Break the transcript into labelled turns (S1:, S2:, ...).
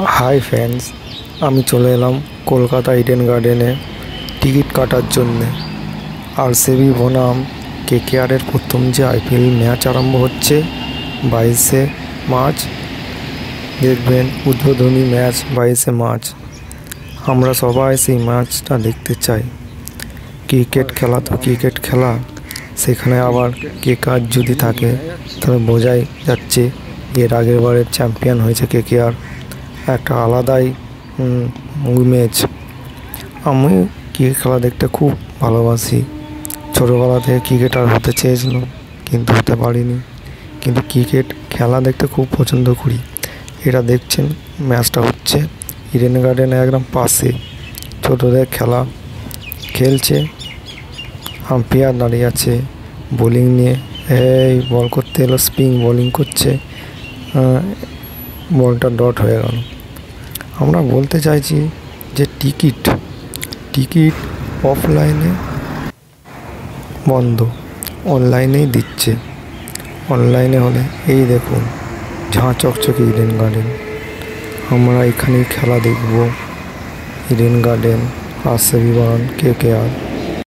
S1: Hi friends, আমি চলে এলাম কলকাতা ইডেন গার্ডেনে টিকিট কাটার জন্যে। আরসিবি বনাম কেকেআরের প্রথম যে আইপিএল ম্যাচ আরম্ভ হচ্ছে 22শে মার্চ। দেখবেন উদ্বোধনী ম্যাচ 22শে মার্চ। আমরা সবাই সেই ম্যাচটা দেখতে চাই। ক্রিকেট খেলা তো ক্রিকেট খেলা, সেখানে আবার কেকেআর যদি থাকে তাহলে বোঝাই যাচ্ছে এর আগের বারের চ্যাম্পিয়ন হয়েছে কেকেআর। একটা আলাদাই ইমেজ। আমি ক্রিকেট খেলা দেখতে খুব ভালোবাসি। ছোটোবেলা থেকে ক্রিকেটার হতে চেয়েছিলাম, কিন্তু হতে পারিনি। কিন্তু ক্রিকেট খেলা দেখতে খুব পছন্দ করি। এটা দেখছেন ম্যাচটা হচ্ছে ইডেন গার্ডেনে একদম পাশে। ছোটোদের খেলা খেলছে, আম্পায়ার দাঁড়িয়ে আছে বোলিং নিয়ে। এই বল করতে এলো, স্পিন বোলিং করছে, বলটা ডট হয়ে গেল। আমরা বলতে চাইছি যে টিকিট অফলাইনে বন্ধ, অনলাইনেই দিচ্ছে। অনলাইনে হলে এই দেখুন ঝাঁ চকচকে ইডেন গার্ডেন। আমরা এখানেই খেলা দেখব। ইডেন গার্ডেন, আরসিবি বনাম কেকেআর।